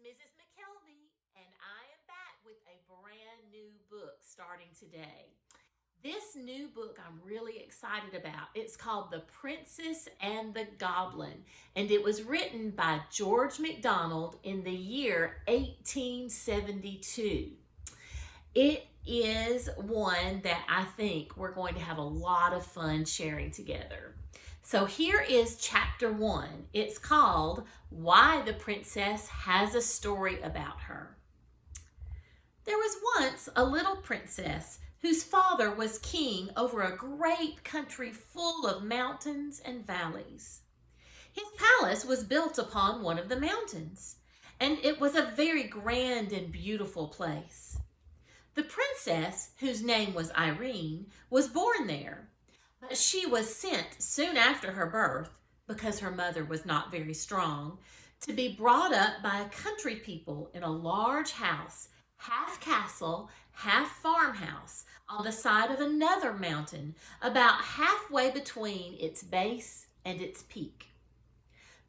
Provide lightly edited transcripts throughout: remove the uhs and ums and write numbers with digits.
Mrs. McKelvy, and I am back with a brand new book starting today. This new book I'm really excited about. It's called The Princess and the Goblin, and it was written by George MacDonald in the year 1872. It is one that I think we're going to have a lot of fun sharing together. So here is chapter 1. It's called Why the Princess Has a Story About Her. There was once a little princess whose father was king over a great country full of mountains and valleys. His palace was built upon one of the mountains, and it was a very grand and beautiful place. The princess, whose name was Irene, was born there, but she was sent soon after her birth, because her mother was not very strong, to be brought up by country people in a large house, half castle, half farmhouse, on the side of another mountain, about halfway between its base and its peak.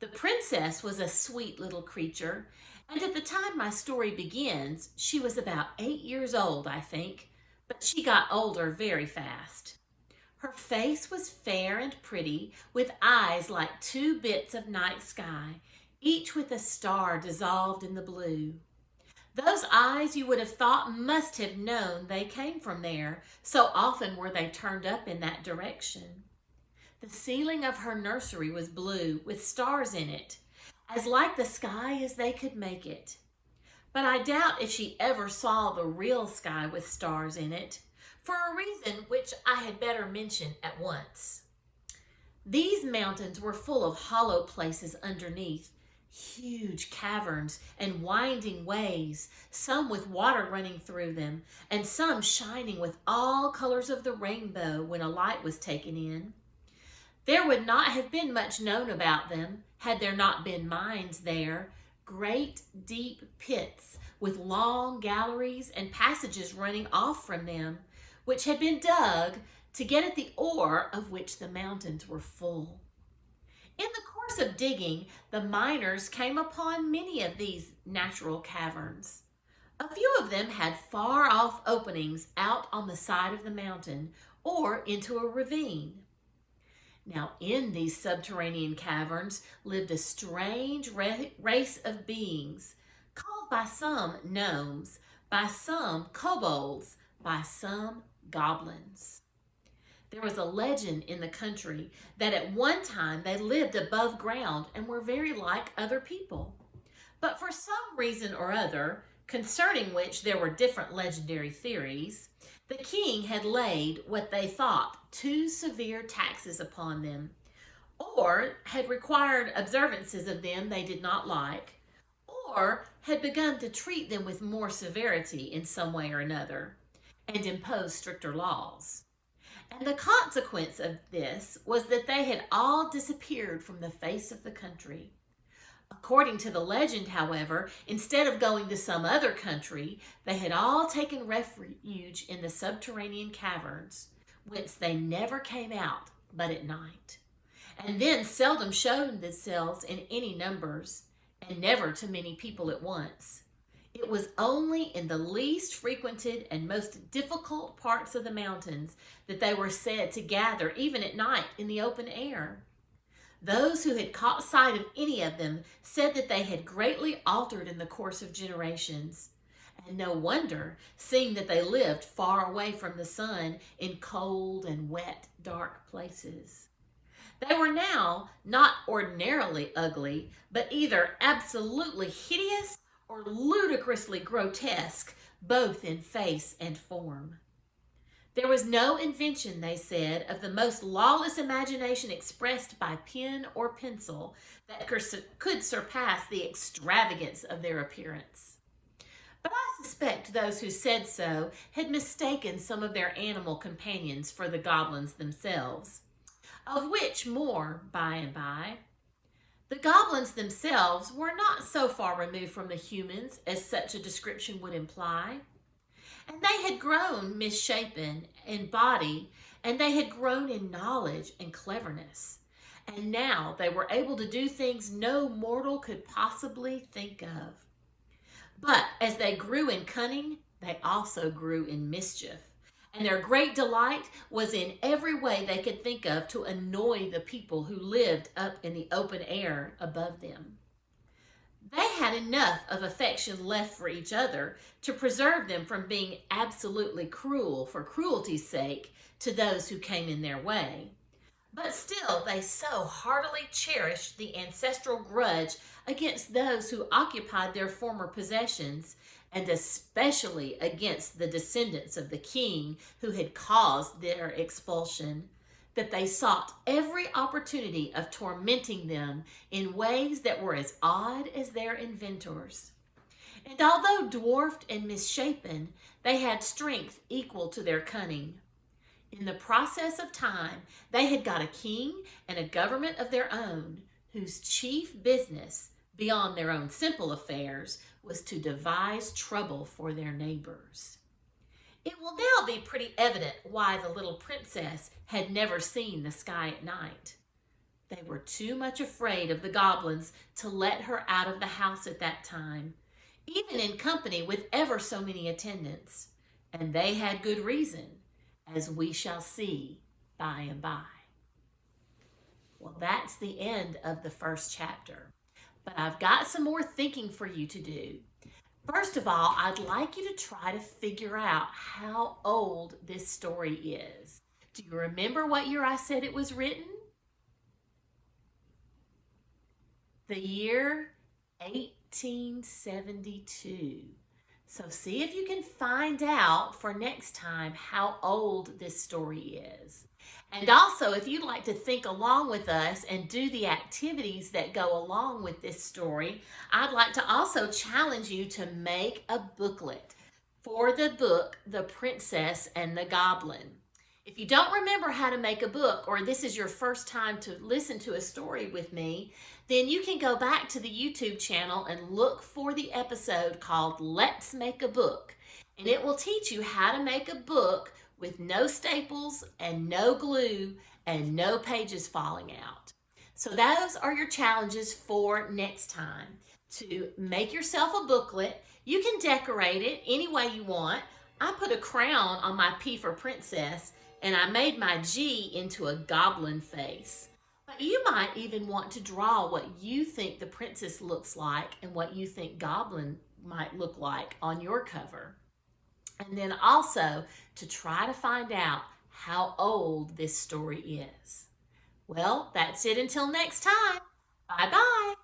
The princess was a sweet little creature, and at the time my story begins, she was about 8 years old, I think, but she got older very fast. Her face was fair and pretty, with eyes like two bits of night sky, each with a star dissolved in the blue. Those eyes you would have thought must have known they came from there, so often were they turned up in that direction. The ceiling of her nursery was blue, with stars in it, as like the sky as they could make it. But I doubt if she ever saw the real sky with stars in it, for a reason which I had better mention at once. These mountains were full of hollow places underneath, huge caverns and winding ways, some with water running through them, and some shining with all colors of the rainbow when a light was taken in. There would not have been much known about them had there not been mines there, great deep pits with long galleries and passages running off from them, which had been dug to get at the ore of which the mountains were full. In the course of digging, the miners came upon many of these natural caverns. A few of them had far-off openings out on the side of the mountain or into a ravine. Now, in these subterranean caverns lived a strange race of beings, called by some gnomes, by some kobolds, by some goblins. There was a legend in the country that at one time they lived above ground and were very like other people. But for some reason or other, concerning which there were different legendary theories, the king had laid what they thought too severe taxes upon them, or had required observances of them they did not like, or had begun to treat them with more severity in some way or another, and impose stricter laws. And the consequence of this was that they had all disappeared from the face of the country. According to the legend, however, instead of going to some other country, they had all taken refuge in the subterranean caverns, whence they never came out but at night, and then seldom showed themselves in any numbers, and never to many people at once. It was only in the least frequented and most difficult parts of the mountains that they were said to gather even at night in the open air. Those who had caught sight of any of them said that they had greatly altered in the course of generations. And no wonder, seeing that they lived far away from the sun in cold and wet, dark places. They were now not ordinarily ugly, but either absolutely hideous or ludicrously grotesque, both in face and form. There was no invention, they said, of the most lawless imagination expressed by pen or pencil that could surpass the extravagance of their appearance. But I suspect those who said so had mistaken some of their animal companions for the goblins themselves, of which more by and by. The goblins themselves were not so far removed from the humans as such a description would imply. And they had grown misshapen in body, and they had grown in knowledge and cleverness. And now they were able to do things no mortal could possibly think of. But as they grew in cunning, they also grew in mischief. And their great delight was in every way they could think of to annoy the people who lived up in the open air above them. They had enough of affection left for each other to preserve them from being absolutely cruel for cruelty's sake to those who came in their way. But still, they so heartily cherished the ancestral grudge against those who occupied their former possessions, and especially against the descendants of the king who had caused their expulsion, that they sought every opportunity of tormenting them in ways that were as odd as their inventors. And although dwarfed and misshapen, they had strength equal to their cunning. In the process of time, they had got a king and a government of their own, whose chief business, beyond their own simple affairs, was to devise trouble for their neighbors. It will now be pretty evident why the little princess had never seen the sky at night. They were too much afraid of the goblins to let her out of the house at that time, even in company with ever so many attendants, and they had good reason, as we shall see by and by. Well, that's the end of the first chapter, but I've got some more thinking for you to do. First of all, I'd like you to try to figure out how old this story is. Do you remember what year I said it was written? The year 1872. So see if you can find out for next time how old this story is. And also, if you'd like to think along with us and do the activities that go along with this story, I'd like to also challenge you to make a booklet for the book, The Princess and the Goblin. If you don't remember how to make a book, or this is your first time to listen to a story with me, then you can go back to the YouTube channel and look for the episode called Let's Make a Book. And it will teach you how to make a book with no staples and no glue and no pages falling out. So those are your challenges for next time. To make yourself a booklet, you can decorate it any way you want. I put a crown on my P for Princess, and I made my G into a goblin face. But you might even want to draw what you think the princess looks like and what you think goblin might look like on your cover. And then also to try to find out how old this story is. Well, that's it until next time. Bye-bye.